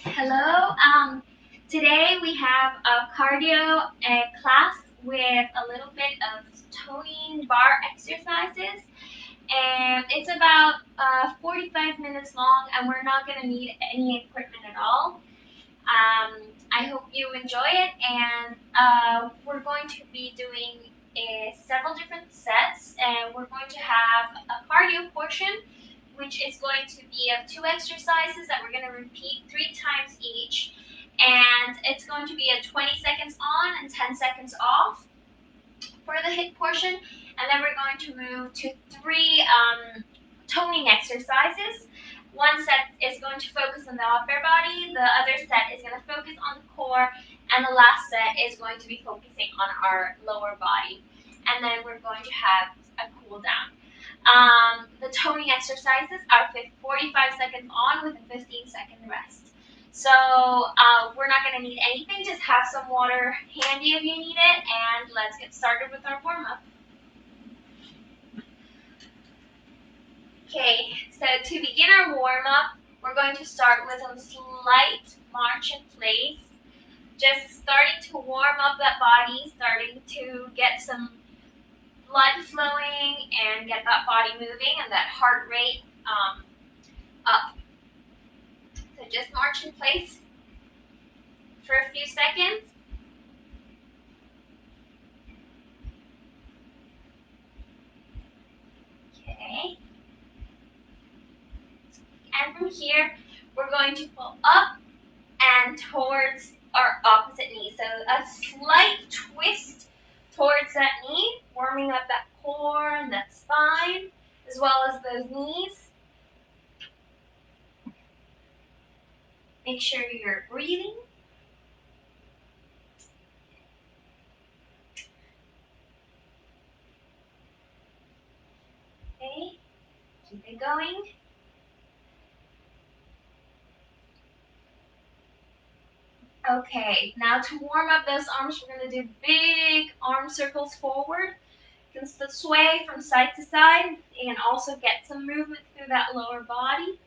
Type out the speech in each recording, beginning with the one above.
Hello. Today we have a cardio class with a little bit of toning bar exercises, and it's about 45 minutes long, and we're not going to need any equipment at all. I hope you enjoy it, and we're going to be doing several different sets, and we're going to have a cardio portion which is going to be of two exercises that we're going to repeat 3 times each. And it's going to be a 20 seconds on and 10 seconds off for the hit portion. And then we're going to move to three toning exercises. One set is going to focus on the upper body, the other set is going to focus on the core, and the last set is going to be focusing on our lower body. And then we're going to have a cool down. The toning exercises are 45 seconds on with a 15-second rest. So we're not going to need anything, just have some water handy if you need it, and let's get started with our warm-up. Okay, so to begin our warm-up, we're going to start with a slight march in place, just starting to warm up that body, starting to get some blood flowing and get that body moving and that heart rate up. So just march in place for a few seconds. Okay. And from here, we're going to pull up and towards our opposite knee. So a slight twist towards that knee, warming up that core and that spine, as well as those knees. Make sure you're breathing. Okay, keep it going. Okay, now to warm up those arms, we're going to do big arm circles forward. You can sway from side to side and also get some movement through that lower body.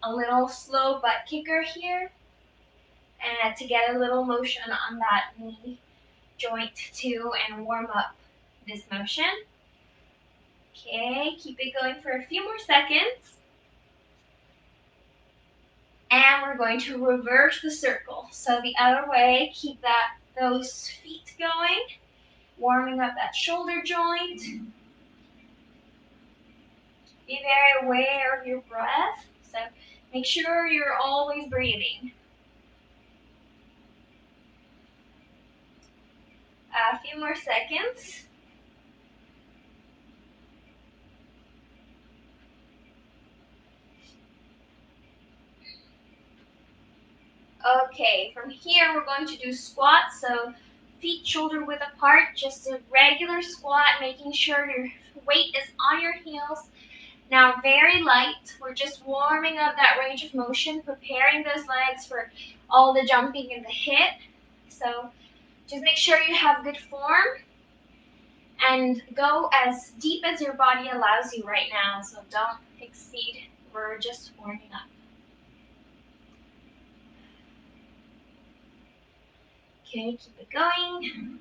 A little slow butt kicker here, and to get a little motion on that knee joint too and warm up this motion. Okay, keep it going for a few more seconds. And we're going to reverse the circle. So the other way, keep those feet going, warming up that shoulder joint. Be very aware of your breath. So make sure you're always breathing. A few more seconds. Okay, from here we're going to do squats. So feet shoulder width apart, just a regular squat, making sure your weight is on your heels. Now very light, we're just warming up that range of motion, preparing those legs for all the jumping and the hit. So just make sure you have good form and go as deep as your body allows you right now. So don't exceed, we're just warming up. Okay, keep it going.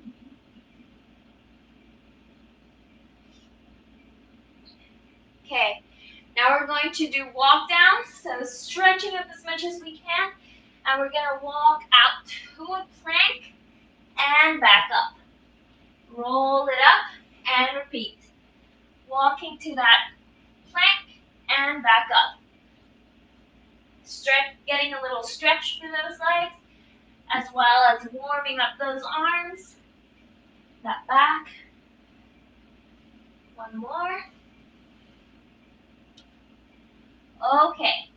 Okay, now we're going to do walk downs, so stretching up as much as we can, and we're going to walk out to a plank and back up. Roll it up and repeat. Walking to that plank and back up. Stretch, getting a little stretch through those legs, as well as warming up those arms, that back. One more. Okay,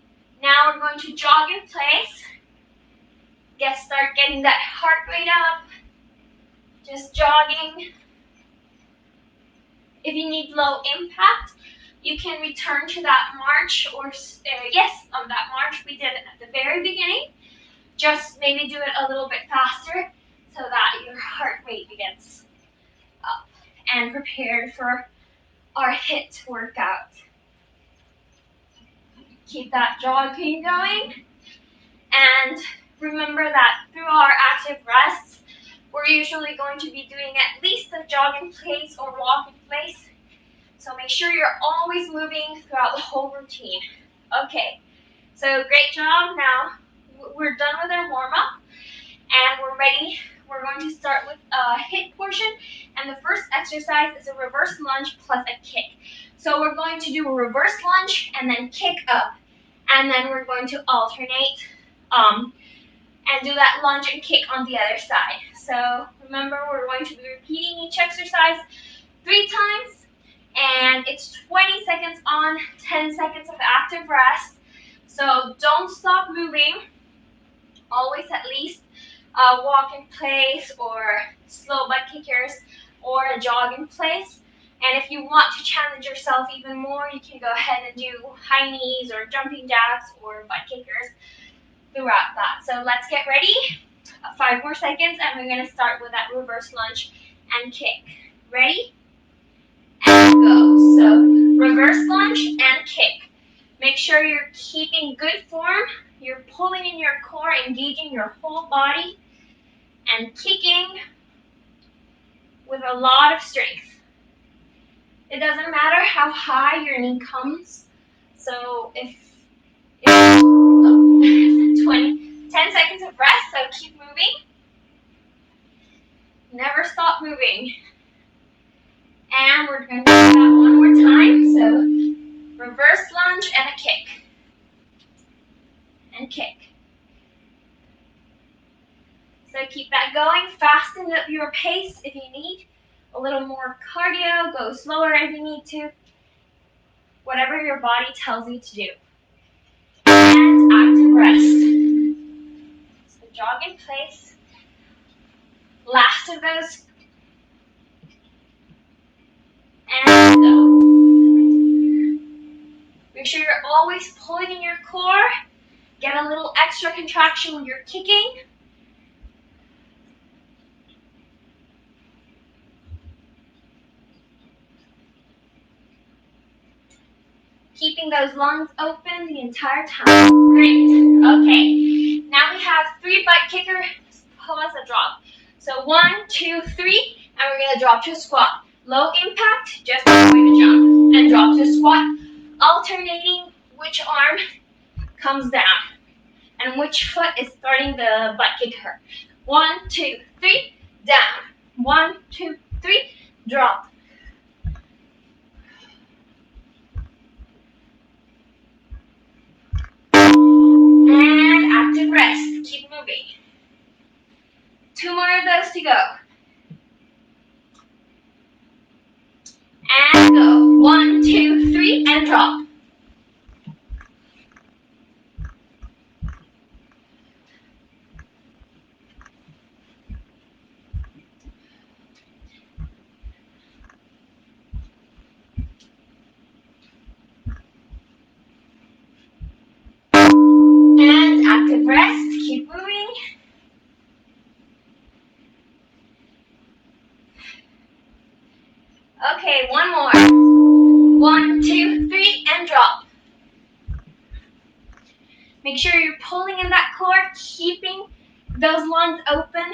now we're going to jog in place. Start getting that heart rate up. Just jogging. If you need low impact, you can return to that march or on that march we did at the very beginning. Just maybe do it a little bit faster so that your heart rate gets up and prepared for our HIIT workout. Keep that jogging going. And remember that through our active rests, we're usually going to be doing at least a jog in place or walk in place. So make sure you're always moving throughout the whole routine. Okay, so great job. Now we're done with our warm-up and we're ready. We're going to start with a hit portion, and the first exercise is a reverse lunge plus a kick. So we're going to do a reverse lunge and then kick up, and then we're going to alternate and do that lunge and kick on the other side. So remember, we're going to be repeating each exercise 3 times, and it's 20 seconds on, 10 seconds of active rest. So don't stop moving. Always at least walk in place or slow butt kickers or a jog in place. And if you want to challenge yourself even more, you can go ahead and do high knees or jumping jacks or butt kickers throughout that. So let's get ready. 5 more seconds, and we're going to start with that reverse lunge and kick. Ready? And go. So reverse lunge and kick. Make sure you're keeping good form. You're pulling in your core, engaging your whole body, and kicking with a lot of strength. It doesn't matter how high your knee comes. So if 10 seconds of rest, so keep moving. Never stop moving. And we're going to do that one more time. So reverse lunge and a kick. And kick. So keep that going. Fasten up your pace if you need. A little more cardio. Go slower if you need to. Whatever your body tells you to do. And active rest. So jog in place. Last of those. And go. Make sure you're always pulling in your core. Get a little extra contraction when you're kicking. Keeping those lungs open the entire time. Great. Okay. Now we have 3 butt kickers plus a drop. So 1, 2, 3, and we're going to drop to a squat. Low impact, just going to jump and drop to a squat. Alternating which arm comes down and which foot is starting the butt kicker. 1, 2, 3, down. 1, 2, 3, drop. And active rest. Keep moving. 2 more of those to go. And go. 1, 2, 3, and drop. And active rest. Keep moving. Okay, 1 more. 1, 2, 3, and drop. Make sure you're pulling in that core, keeping those lungs open.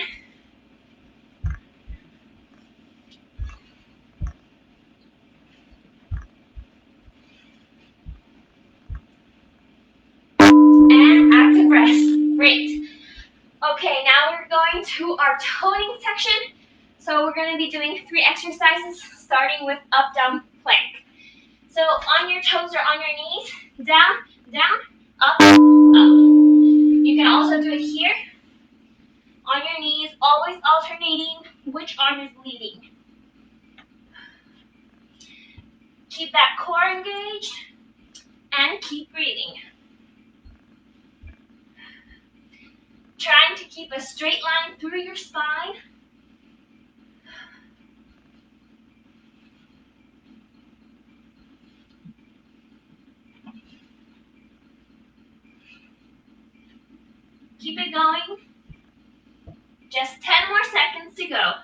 And active rest. Great. Okay, now we're going to our toning section. So we're going to be doing 3 exercises, starting with up, down, plank. So on your toes or on your knees, down, down, up, up. You can also do it here. On your knees, always alternating which arm is leading. Keep that core engaged and keep breathing. Trying to keep a straight line through your spine. Keep it going. Just 10 more seconds to go.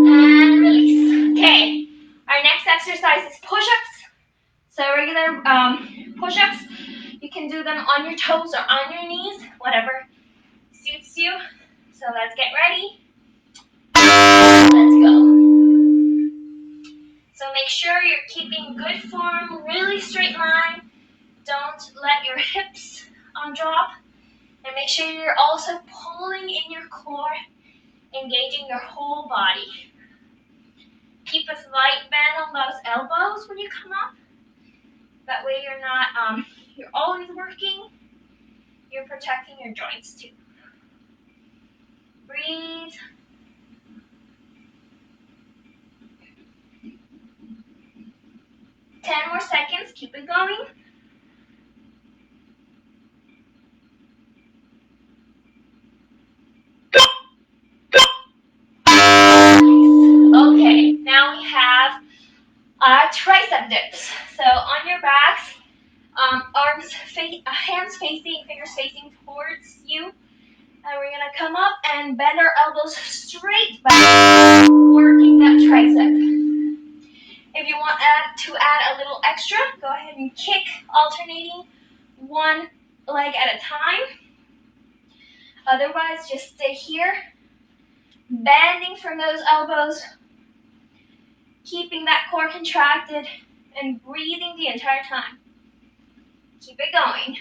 And release. toes or on your knees, whatever suits you. So let's get ready. Let's go. So make sure you're keeping good form, really straight line. Don't let your hips drop. And make sure you're also pulling in your core, engaging your whole body. Keep a slight bend on those elbows when you come up. That way you're not, you're always working. You're protecting your joints too. Breathe. Ten more seconds, keep it going. Okay, now we have our tricep dips. So on your backs, hands facing, fingers facing towards you. And we're gonna come up and bend our elbows straight back, working that tricep. If you want to add a little extra, go ahead and kick, alternating one leg at a time. Otherwise, just stay here, bending from those elbows, keeping that core contracted, and breathing the entire time. Keep it going.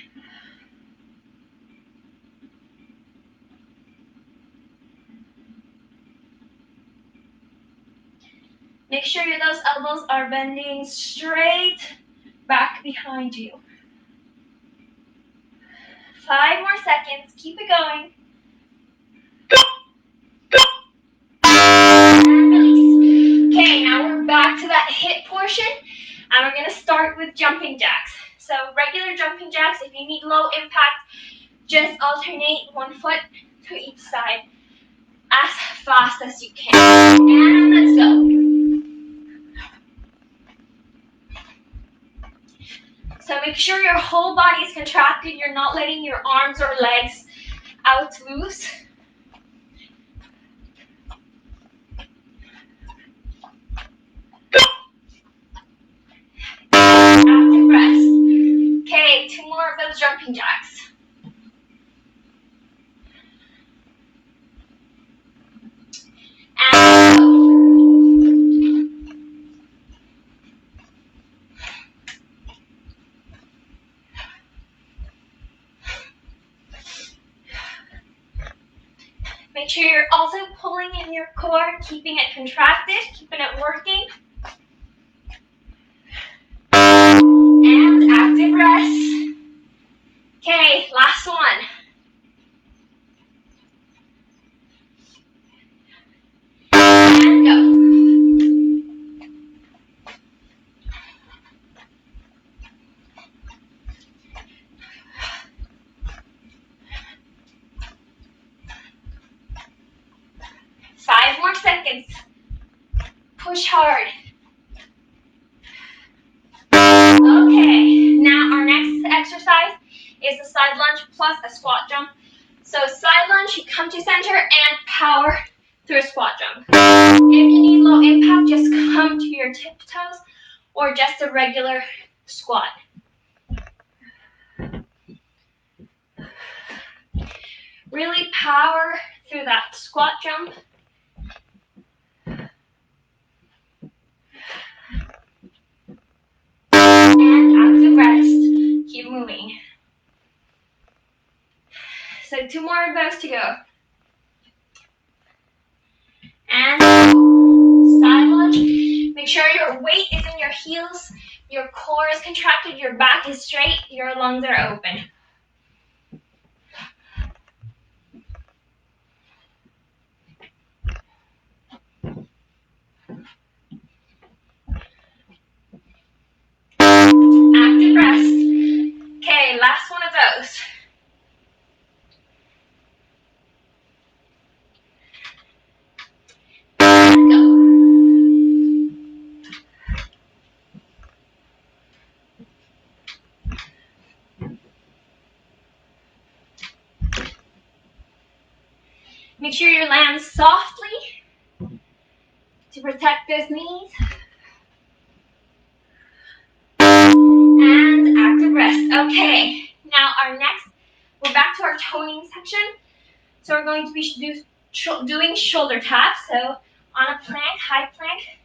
Make sure those elbows are bending straight back behind you. 5 more seconds. Keep it going. And release. Okay, now we're back to that hip portion, and we're going to start with jumping jacks. So regular jumping jacks, if you need low impact, just alternate one foot to each side as fast as you can. And let's go. So make sure your whole body is contracted. You're not letting your arms or legs out loose. Active rest. Okay, 2 more of those jumping jacks. And go. Make sure you're also pulling in your core, keeping it contracted, keeping it working. And active rest. Okay, last one. And go. Five more seconds. Push hard. Okay, now our next exercise is a side lunge plus a squat jump. So side lunge, you come to center and power through a squat jump. If you need low impact, just come to your tiptoes or just a regular squat. Really power through that squat jump. And active rest. Keep moving. So 2 more of those to go. And side lunge. Make sure your weight is in your heels, your core is contracted, your back is straight, your lungs are open. Active rest. Okay, last one of those. And go. Make sure you land softly to protect those knees. And active rest. Okay, now our next we're back to our toning section. So we're going to be doing shoulder taps. So on a plank, high plank,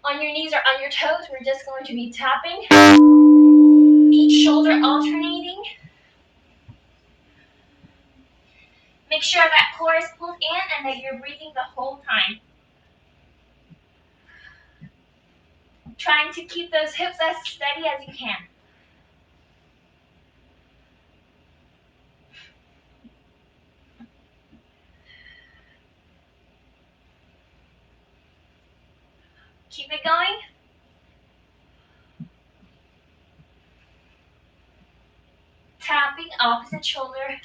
on your knees or on your toes, we're just going to be tapping, each shoulder alternating. Make sure that core is pulled in and that you're breathing the whole time. Trying to keep those hips as steady as you can. Keep it going. Tapping opposite shoulder.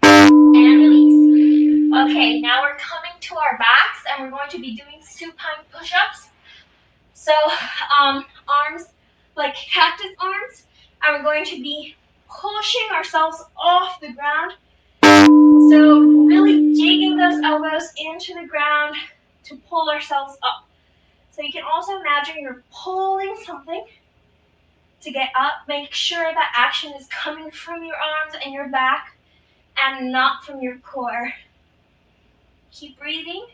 And release. Okay, now we're coming to our backs and we're going to be doing supine push-ups. So arms like cactus arms, and we're going to be pushing ourselves off the ground. So really digging those elbows into the ground to pull ourselves up. So you can also imagine you're pulling something to get up. Make sure that action is coming from your arms and your back and not from your core. Keep breathing.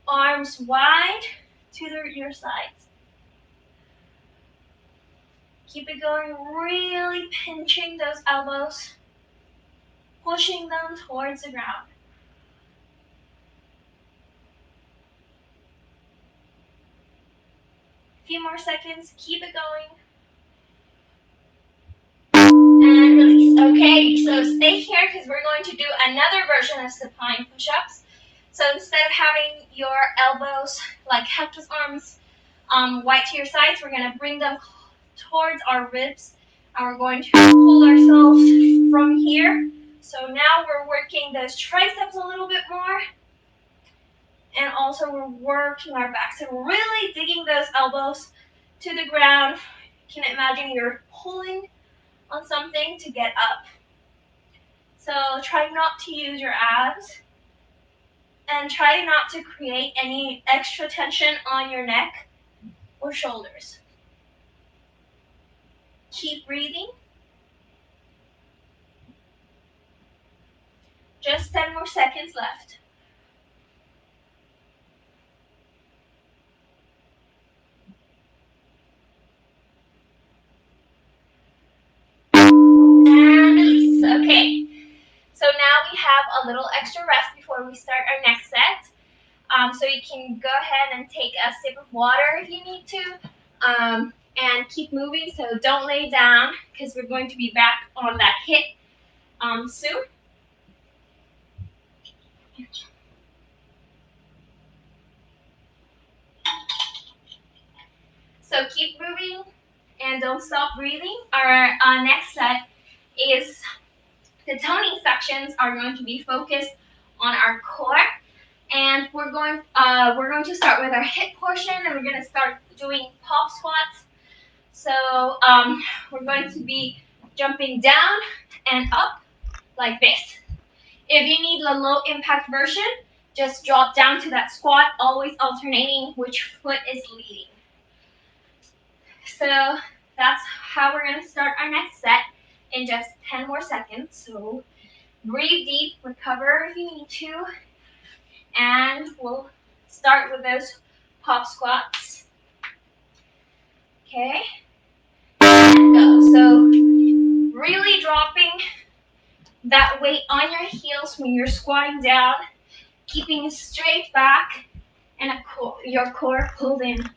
Arms wide to your sides. Keep it going, really pinching those elbows, pushing them towards the ground. A few more seconds, keep it going. And release. Okay, so stay here because we're going to do another version of supine push-ups. So instead of having your elbows like cactus arms wide to your sides, we're going to bring them towards our ribs. And we're going to pull ourselves from here. So now we're working those triceps a little bit more. And also we're working our back. So we're really digging those elbows to the ground. You can imagine you're pulling on something to get up. So try not to use your abs. And try not to create any extra tension on your neck or shoulders. Keep breathing. Just 10 more seconds left. And release. Okay. So now we have a little extra rest before we start our next set. So you can go ahead and take a sip of water if you need to. And keep moving. So don't lay down because we're going to be back on that hit soon. So keep moving and don't stop breathing. Our next set is the toning sections are going to be focused on our core, and we're going to start with our hip portion, and we're going to start doing pop squats. So we're going to be jumping down and up like this. If you need the low impact version, just drop down to that squat, always alternating which foot is leading. So that's how we're going to start our next set in just 10 more seconds. So breathe deep, recover if you need to, and we'll start with those pop squats. Okay, and go. So really dropping that weight on your heels when you're squatting down, keeping a straight back and your core pulled in.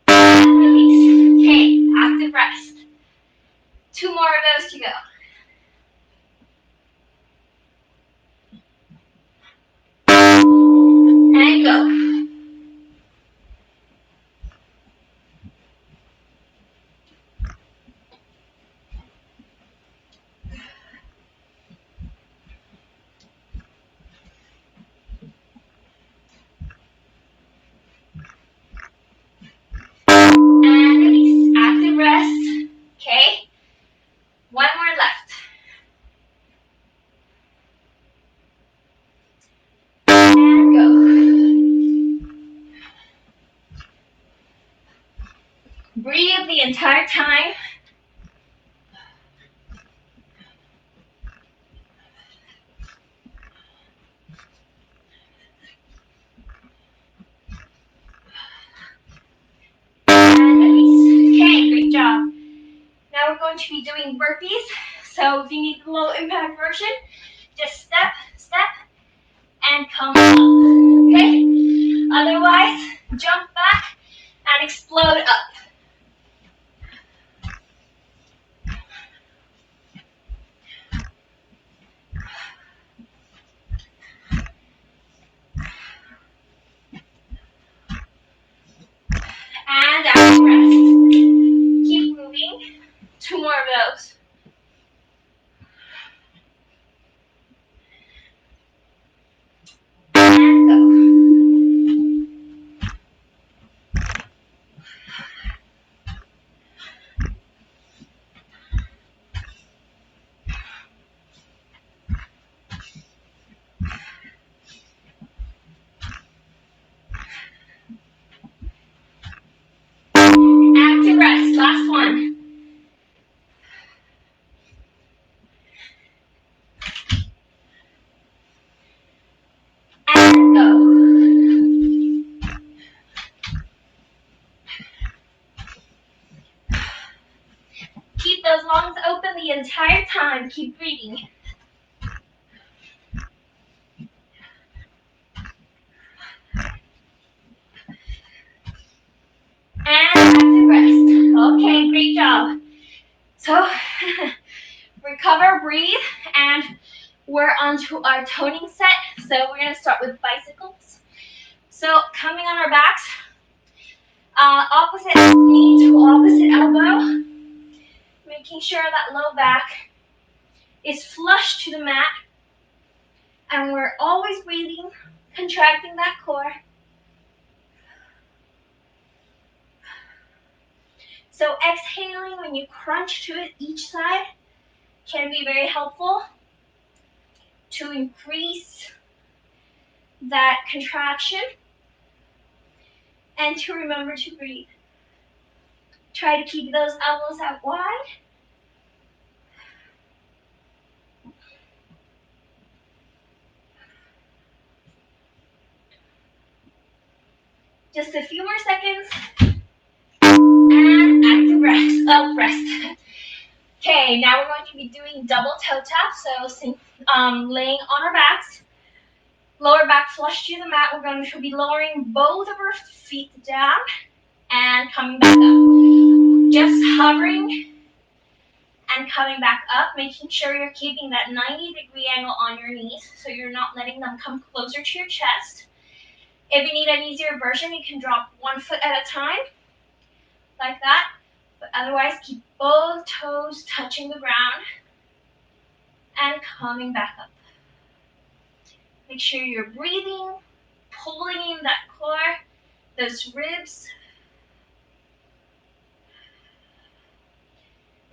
And release. Okay, active rest. 2 more of those to go. And go. And release. entire time. And release. Okay, great job. Now we're going to be doing burpees. So if you need the low impact version, just step, step, and come up. Okay? Otherwise, jump back and explode up. And out, rest. Keep moving. 2 more of those. And go. Active rest. Last one. And go. Keep those lungs open the entire time. Keep breathing. And active rest. Okay, great job. So, recover, breathe, and we're on to our toning set. So we're going to start with bicycles. So coming on our backs, opposite knee to opposite elbow, making sure that low back is flush to the mat, and we're always breathing, contracting that core. So exhaling when you crunch to it each side can be very helpful to increase that contraction and to remember to breathe. Try to keep those elbows out wide. Just a few more seconds. And active rest, up rest. Okay, now we're going to be doing double toe taps. So laying on our backs, lower back flush to the mat. We're going to be lowering both of our feet down and coming back up. Just hovering and coming back up, making sure you're keeping that 90-degree angle on your knees so you're not letting them come closer to your chest. If you need an easier version, you can drop 1 foot at a time, like that. But otherwise, keep both toes touching the ground and coming back up. Make sure you're breathing, pulling in that core, those ribs.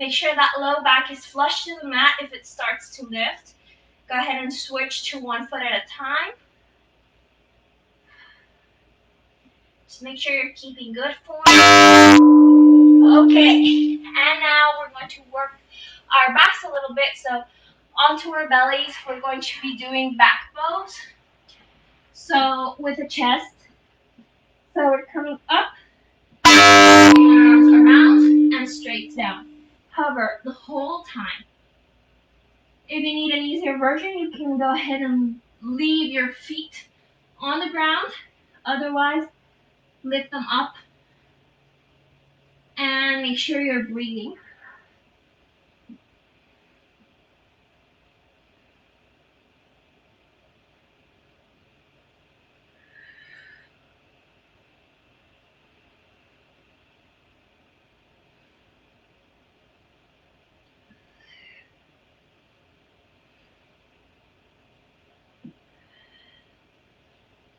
Make sure that low back is flush to the mat. If it starts to lift, go ahead and switch to 1 foot at a time. Just make sure you're keeping good form. Okay, and now we're going to work our backs a little bit. So onto our bellies, we're going to be doing back bows. So with the chest, so we're coming up, arms around, and straight down. Hover the whole time. If you need an easier version, you can go ahead and leave your feet on the ground. Otherwise, lift them up and make sure you're breathing.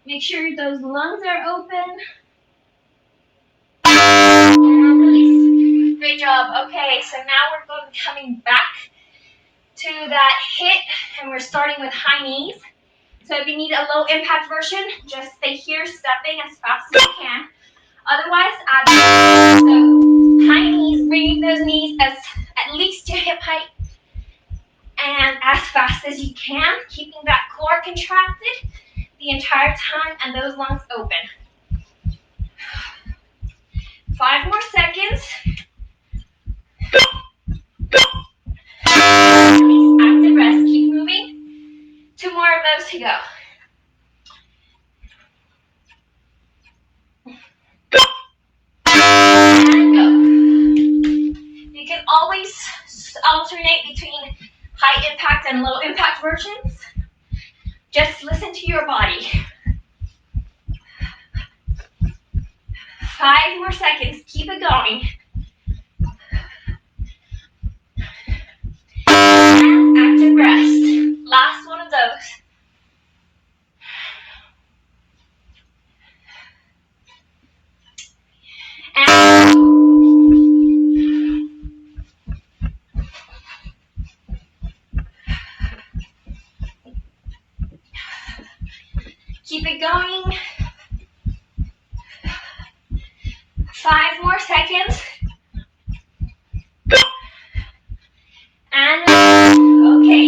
Make sure those lungs are open. And release. Great job. Okay, so now we're coming back to that hit, and we're starting with high knees. So if you need a low impact version, just stay here, stepping as fast as you can. Otherwise, add so high knees, bringing those knees at least to hip height, and as fast as you can, keeping that core contracted the entire time and those lungs open. 5 more seconds. Active rest. Keep moving. 2 more of those to go. And go. You can always alternate between high impact and low impact versions. Just listen to your body. 5 more seconds. Keep it going. And active rest. Last one of those. And keep it going. 5 more seconds. And okay.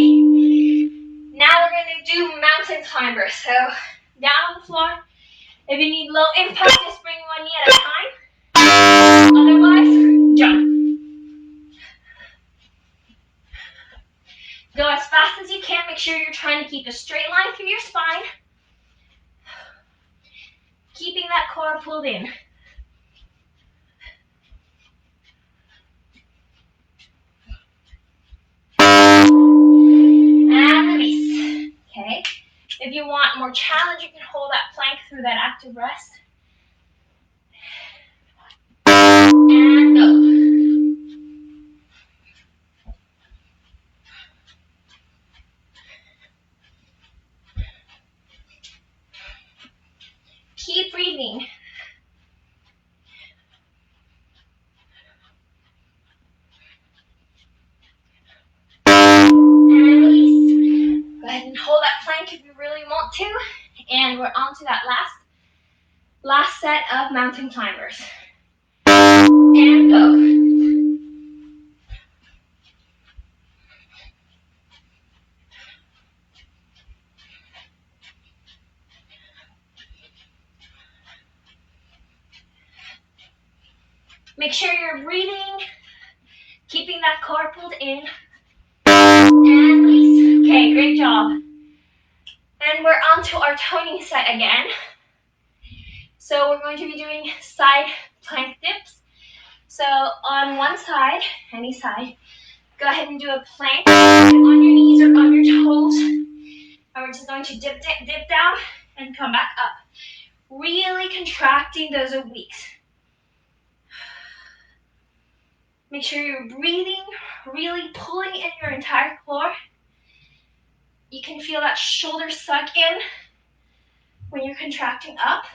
Now we're going to do mountain climbers. So down on the floor. If you need low impact, just bring one knee at a time. Otherwise, jump. Go as fast as you can. Make sure you're trying to keep a straight line through your spine. Keeping that core pulled in. And release. Okay. If you want more challenge, you can hold that plank through that active rest. And go. Keep breathing. And release. Go ahead and hold that plank if you really want to. And we're on to that last set of mountain climbers. And go. Make sure you're breathing, keeping that core pulled in. And release. Okay, great job. And we're on to our toning set again. So we're going to be doing side plank dips. So on one side, any side, go ahead and do a plank on your knees or on your toes. And we're just going to dip down and come back up. Really contracting those obliques. Make sure you're breathing, really pulling in your entire core. You can feel that shoulder suck in when you're contracting up.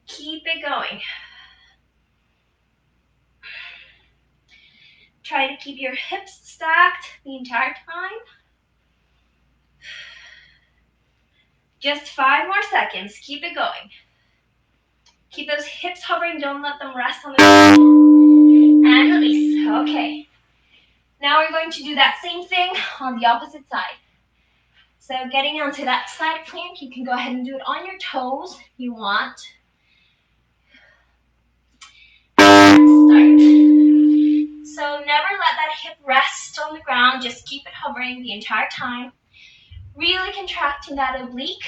Keep it going. Try to keep your hips stacked the entire time. Just 5 more seconds. Keep it going. Keep those hips hovering. Don't let them rest on the ground. And release. Okay. Now we're going to do that same thing on the opposite side. So getting onto that side plank, you can go ahead and do it on your toes if you want. Start. So never let that hip rest on the ground. Just keep it hovering the entire time. Really contracting that oblique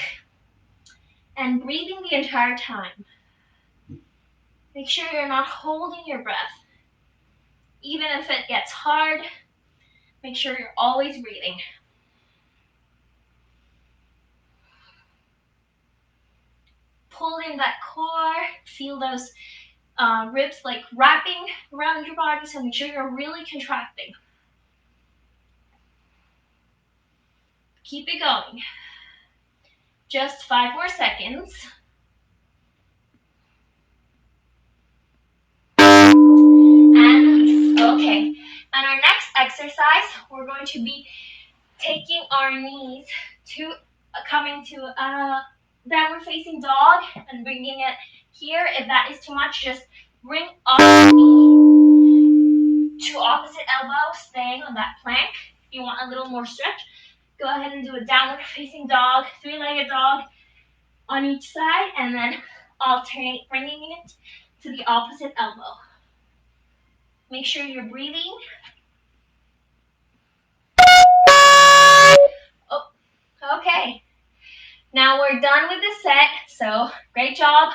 and breathing the entire time. Make sure you're not holding your breath. Even if it gets hard, make sure you're always breathing. Pull in that core. Feel those ribs like wrapping around your body, so make sure you're really contracting. Keep it going. Just 5 more seconds. And release. Okay. And our next exercise, we're going to be taking our knees to coming to downward facing dog and bringing it here. If that is too much, just bring up to opposite elbow, staying on that plank. If you want a little more stretch, go ahead and do a downward facing dog, three-legged dog on each side, and then alternate bringing it to the opposite elbow. Make sure you're breathing. Oh, okay. Now we're done with this set, so great job.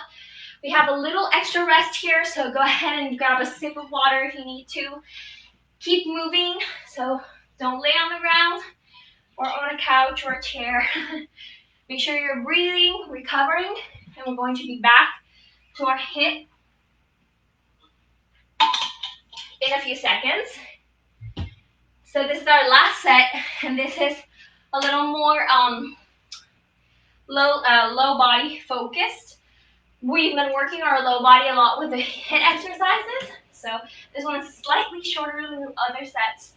We have a little extra rest here, so go ahead and grab a sip of water if you need to. Keep moving, so don't lay on the ground or on a couch or a chair. Make sure you're breathing, recovering, and we're going to be back to our HIIT in a few seconds. So this is our last set, and this is a little more low body focused. We've been working our low body a lot with the HIIT exercises, so this one is slightly shorter than the other sets,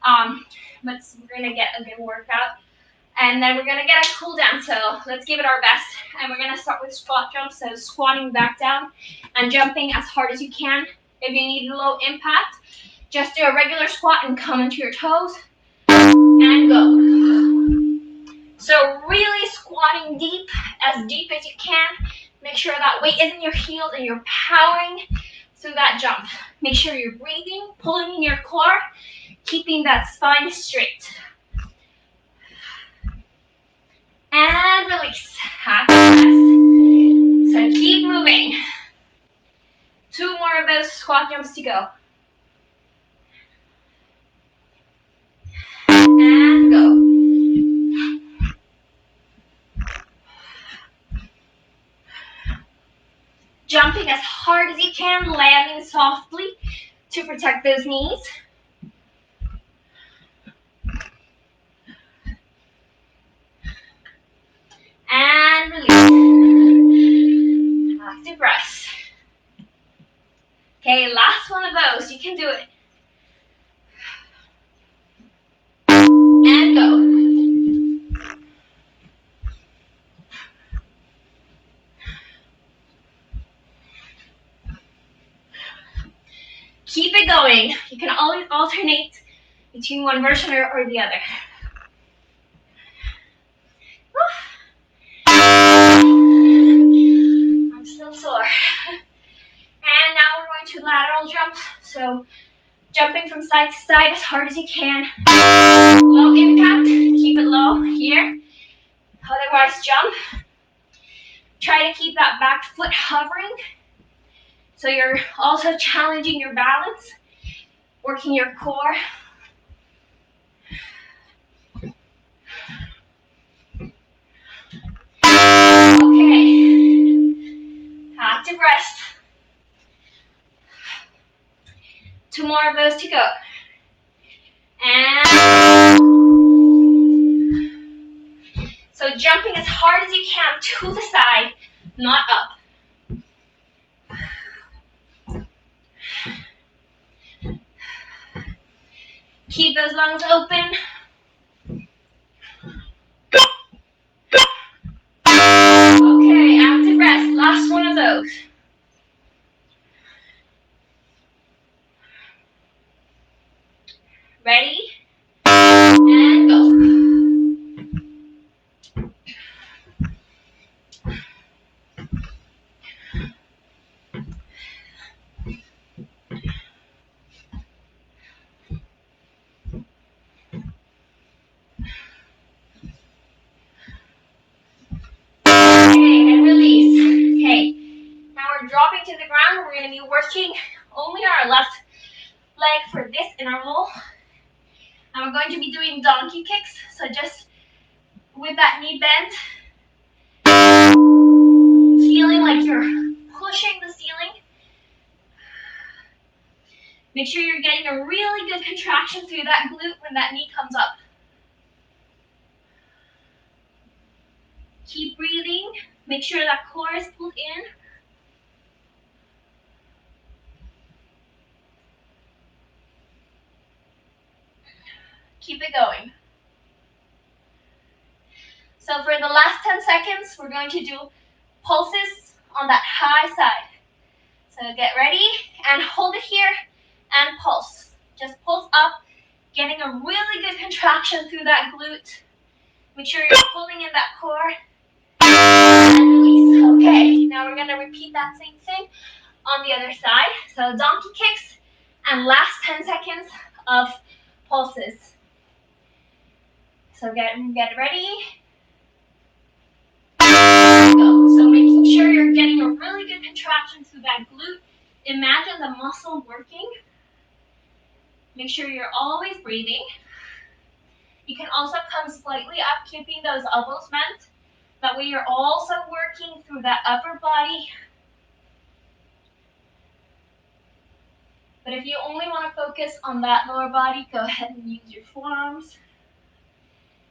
but we're gonna get a good workout. And then we're gonna get a cool down, so let's give it our best. And we're gonna start with squat jumps, so squatting back down and jumping as hard as you can. If you need low impact, just do a regular squat and come into your toes and go. So really squatting deep as you can. Make sure that weight is in your heels and you're powering through that jump. Make sure you're breathing, pulling in your core, keeping that spine straight. And release. Half rest. So keep moving. 2 more of those squat jumps to go. And go. Jumping as hard as you can, landing softly to protect those knees. And release. Active rest. Okay, last one of those. You can do it. And go. Keep it going. You can always alternate between one version or the other. I'm still sore. And now we're going to lateral jump. So jumping from side to side as hard as you can. Low impact. Keep it low here. Otherwise, jump. Try to keep that back foot hovering. So you're also challenging your balance, working your core. Okay. Active rest. 2 more of those to go. And so jumping as hard as you can to the side, not up. Keep those lungs open. Okay, active rest. Last one of those. Ready? And go. Okay, and release. Okay, now we're dropping to the ground. We're going to be working only our left leg for this interval. And we're going to be doing donkey kicks. So just with that knee bent, feeling like you're pushing the ceiling. Make sure you're getting a really good contraction through that glute when that knee comes up. Keep breathing. Make sure that core is pulled in. Keep it going. So for the last 10 seconds, we're going to do pulses on that high side. So get ready and hold it here and pulse. Just pulse up, getting a really good contraction through that glute. Make sure you're pulling in that core. And release. Okay, now we're going to repeat that same thing on the other side. So donkey kicks and last 10 seconds of pulses. So get ready. Go. So making sure you're getting a really good contraction through that glute. Imagine the muscle working. Make sure you're always breathing. You can also come slightly up, keeping those elbows bent. That way you're also working through that upper body. But if you only want to focus on that lower body, go ahead and use your forearms.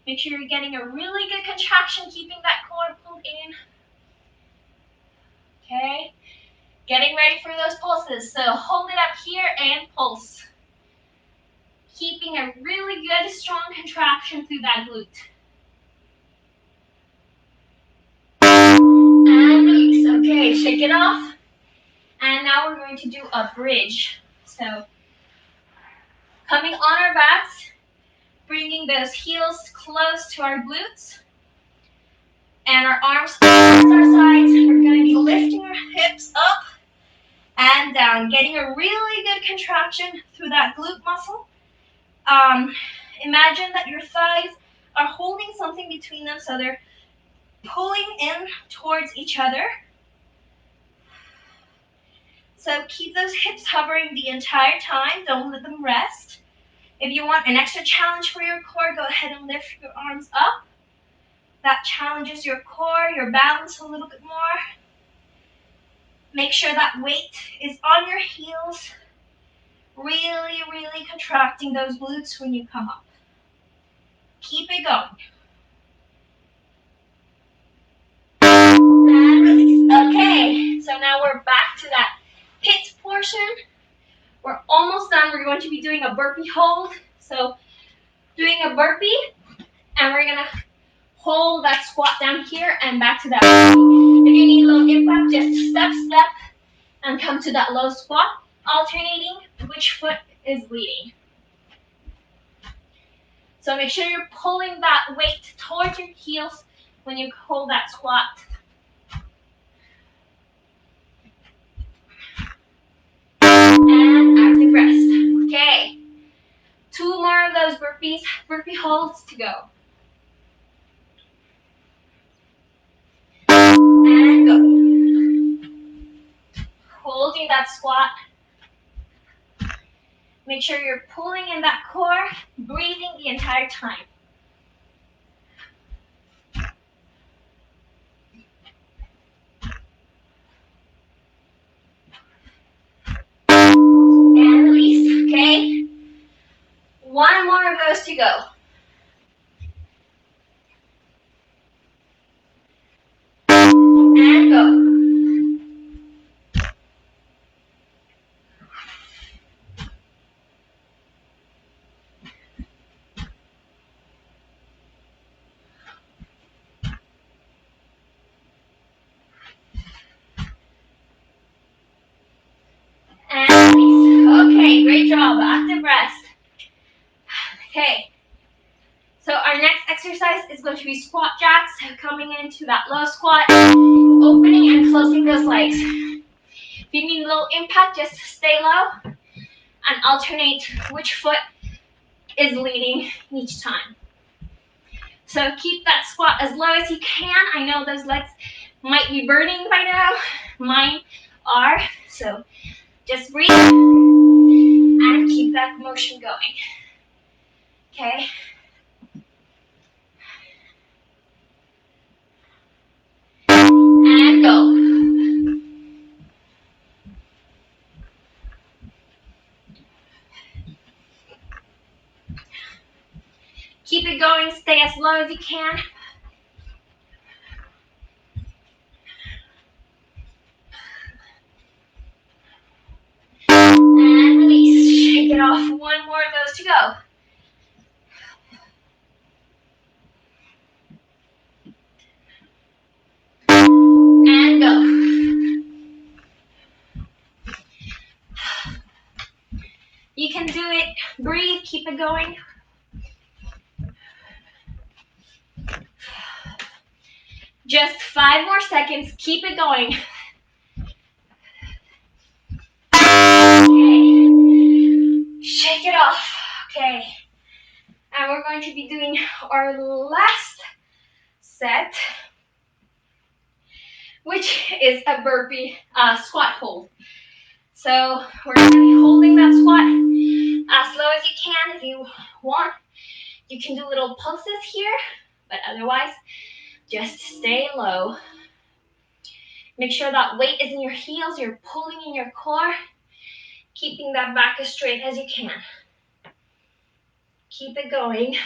Make sure you're getting a really good contraction, keeping that core pulled in. Okay, getting ready for those pulses. So hold it up here and pulse. Keeping a really good, strong contraction through that glute. And release. Okay, shake it off. And now we're going to do a bridge. So coming on our backs, bringing those heels close to our glutes. And our arms towards our sides. We're going to be lifting our hips up and down, getting a really good contraction through that glute muscle. Imagine that your thighs are holding something between them, so they're pulling in towards each other. So keep those hips hovering the entire time. Don't let them rest. If you want an extra challenge for your core, go ahead and lift your arms up. That challenges your core, your balance a little bit more. Make sure that weight is on your heels. Really, really contracting those glutes when you come up. Keep it going. And release. Okay, so now we're back to that hits portion. We're almost done. We're going to be doing a burpee hold. So doing a burpee, and we're going to hold that squat down here and back to that burpee. If you need low impact, just step, and come to that low squat, alternating which foot is leading. So make sure you're pulling that weight towards your heels when you hold that squat. And active rest. Okay. 2 more of those burpee holds to go. And go. Holding that squat. Make sure you're pulling in that core, breathing the entire time. And release, okay? 1 more of those to go. And go. And release. Okay, great job. Active rest. Okay. So our next exercise is going to be squat jacks, coming into that low squat, opening and closing those legs. If you need a little impact, just stay low and alternate which foot is leading each time. So keep that squat as low as you can. I know those legs might be burning by now. Mine are. So just breathe and keep that motion going. Okay. And go. Keep it going. Stay as low as you can. And release. Shake it off. 1 more of those to go. You can do it. Breathe, keep it going. Just 5 more seconds, keep it going. Okay. Shake it off. Okay. And we're going to be doing our last set, which is a burpee squat hold. So we're going to be holding that squat as low as you can. If you want, you can do little pulses here, but otherwise, just stay low. Make sure that weight is in your heels, you're pulling in your core, keeping that back as straight as you can. Keep it going.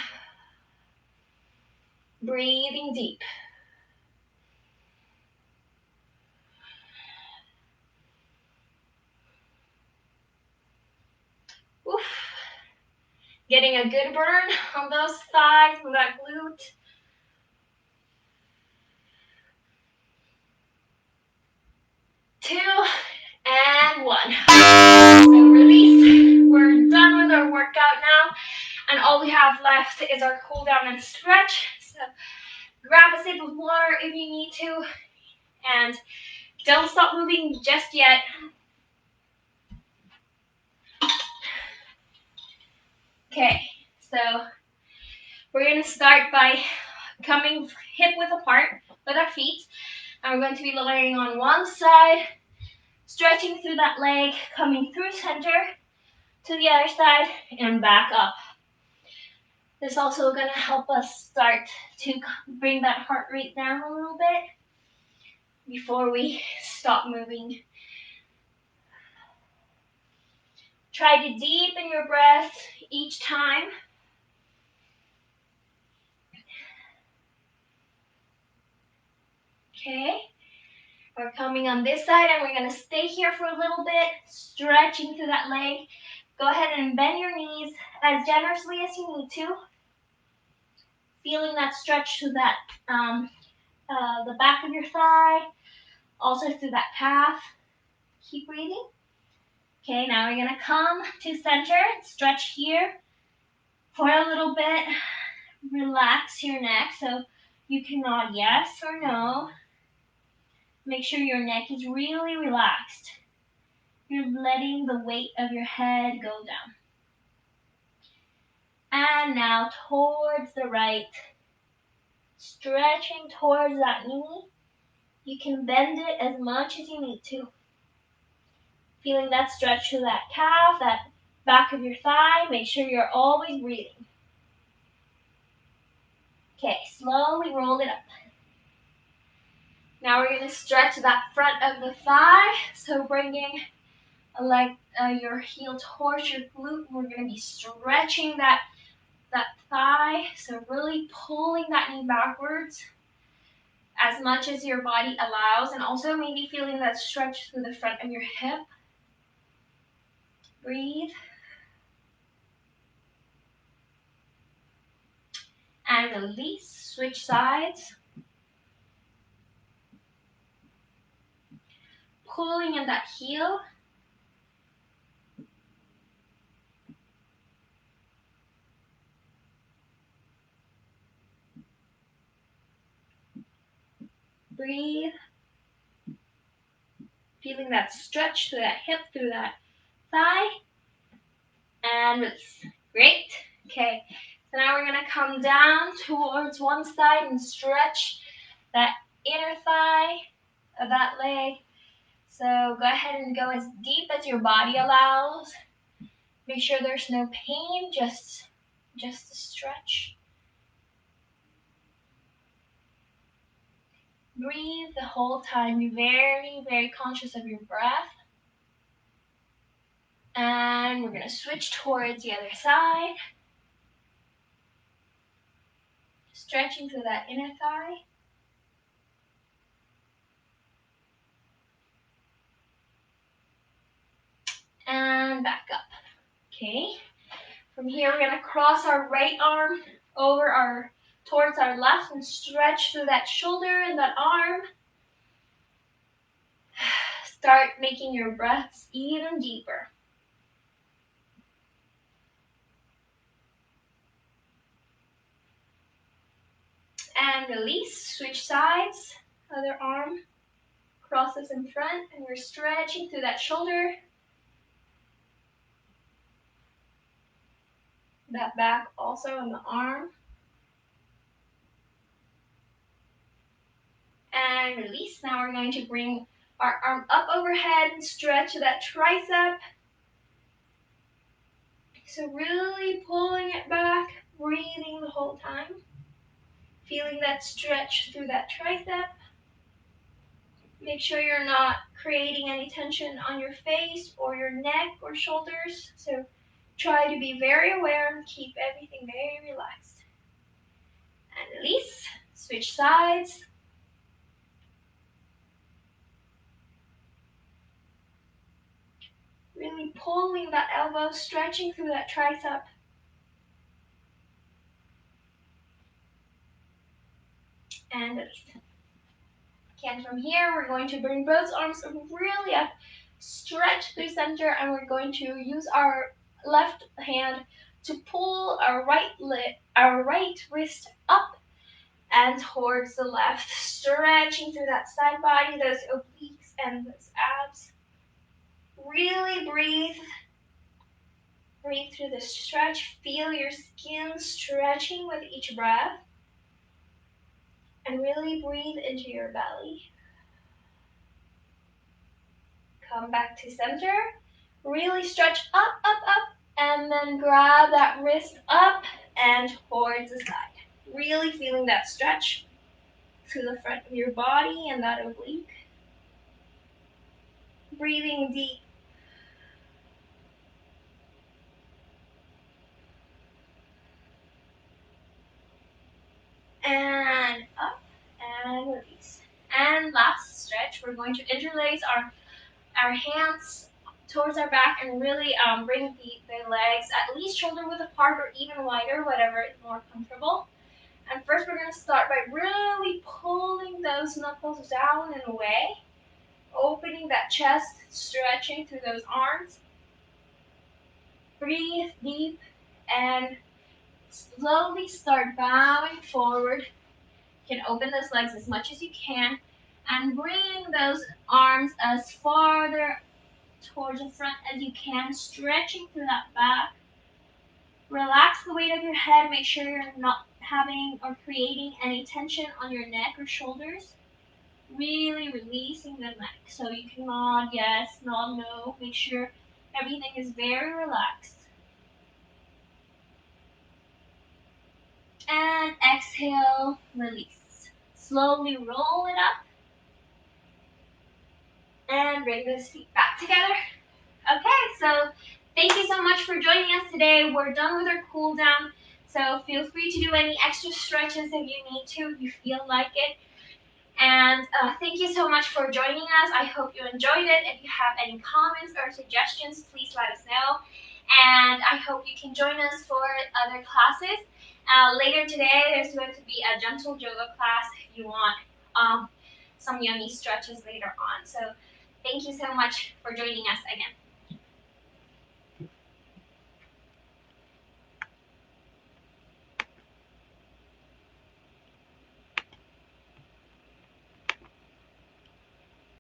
Breathing deep. Oof. Getting a good burn on those thighs and that glute. 2 and 1. So release. We're done with our workout now, and all we have left is our cool down and stretch. So grab a sip of water if you need to, and don't stop moving just yet. Okay, so we're going to start by coming hip width apart with our feet, and we're going to be laying on one side, stretching through that leg, coming through center to the other side, and back up. This is also going to help us start to bring that heart rate down a little bit before we stop moving. Try to deepen your breath each time. Okay, we're coming on this side, and we're going to stay here for a little bit, stretching through that leg. Go ahead and bend your knees as generously as you need to. Feeling that stretch to that the back of your thigh, also through that calf. Keep breathing. Okay, now we're going to come to center, stretch here for a little bit. Relax your neck, so you can nod yes or no. Make sure your neck is really relaxed. You're letting the weight of your head go down. And now towards the right, stretching towards that knee. You can bend it as much as you need to. Feeling that stretch to that calf, that back of your thigh. Make sure you're always breathing. Okay, slowly roll it up. Now we're going to stretch that front of the thigh. So bringing your heel towards your glute. We're going to be stretching that thigh. So really pulling that knee backwards as much as your body allows. And also maybe feeling that stretch through the front of your hip. Breathe. And release. Switch sides. Pulling in that heel. Breathe. Feeling that stretch through that hip, through that thigh. And release. Great. Okay. So now we're going to come down towards one side and stretch that inner thigh of that leg. So go ahead and go as deep as your body allows. Make sure there's no pain, just a stretch. Breathe the whole time. Be very, very conscious of your breath. And we're going to switch towards the other side. Stretching through that inner thigh. And back up. Okay. From here, we're going to cross our right arm over towards our left and stretch through that shoulder and that arm. Start making your breaths even deeper. And release, switch sides, other arm crosses in front, and we're stretching through that shoulder, that back also in the arm. And release. Now we're going to bring our arm up overhead and stretch that tricep. So really pulling it back, breathing the whole time. Feeling that stretch through that tricep. Make sure you're not creating any tension on your face or your neck or shoulders. So try to be very aware and keep everything very relaxed. And release. Switch sides. Really pulling that elbow, stretching through that tricep. And release. Again, from here, we're going to bring both arms really up, stretch through center, and we're going to use our left hand to pull our right wrist up and towards the left, stretching through that side body, those obliques and those abs. Really breathe. Breathe through the stretch. Feel your skin stretching with each breath. And really breathe into your belly. Come back to center. Really stretch up, up, up, and then grab that wrist up and towards the side. Really feeling that stretch through the front of your body and that oblique. Breathing deep. And up and release. And last stretch, we're going to interlace our hands towards our back and really bring the legs at least shoulder width apart or even wider, whatever is more comfortable. And first we're going to start by really pulling those knuckles down and away, opening that chest, stretching through those arms. Breathe deep and slowly start bowing forward. You can open those legs as much as you can and bring those arms as farther towards the front as you can, stretching through that back. Relax the weight of your head. Make sure you're not having or creating any tension on your neck or shoulders. Really releasing the neck. So you can nod yes, nod no. Make sure everything is very relaxed. And exhale, release. Slowly roll it up. And bring those feet back together. Okay, so thank you so much for joining us today. We're done with our cool down. So feel free to do any extra stretches if you need to, if you feel like it. And thank you so much for joining us. I hope you enjoyed it. If you have any comments or suggestions, please let us know. And I hope you can join us for other classes. Later today, there's going to be a gentle yoga class if you want some yummy stretches later on. So thank you so much for joining us again.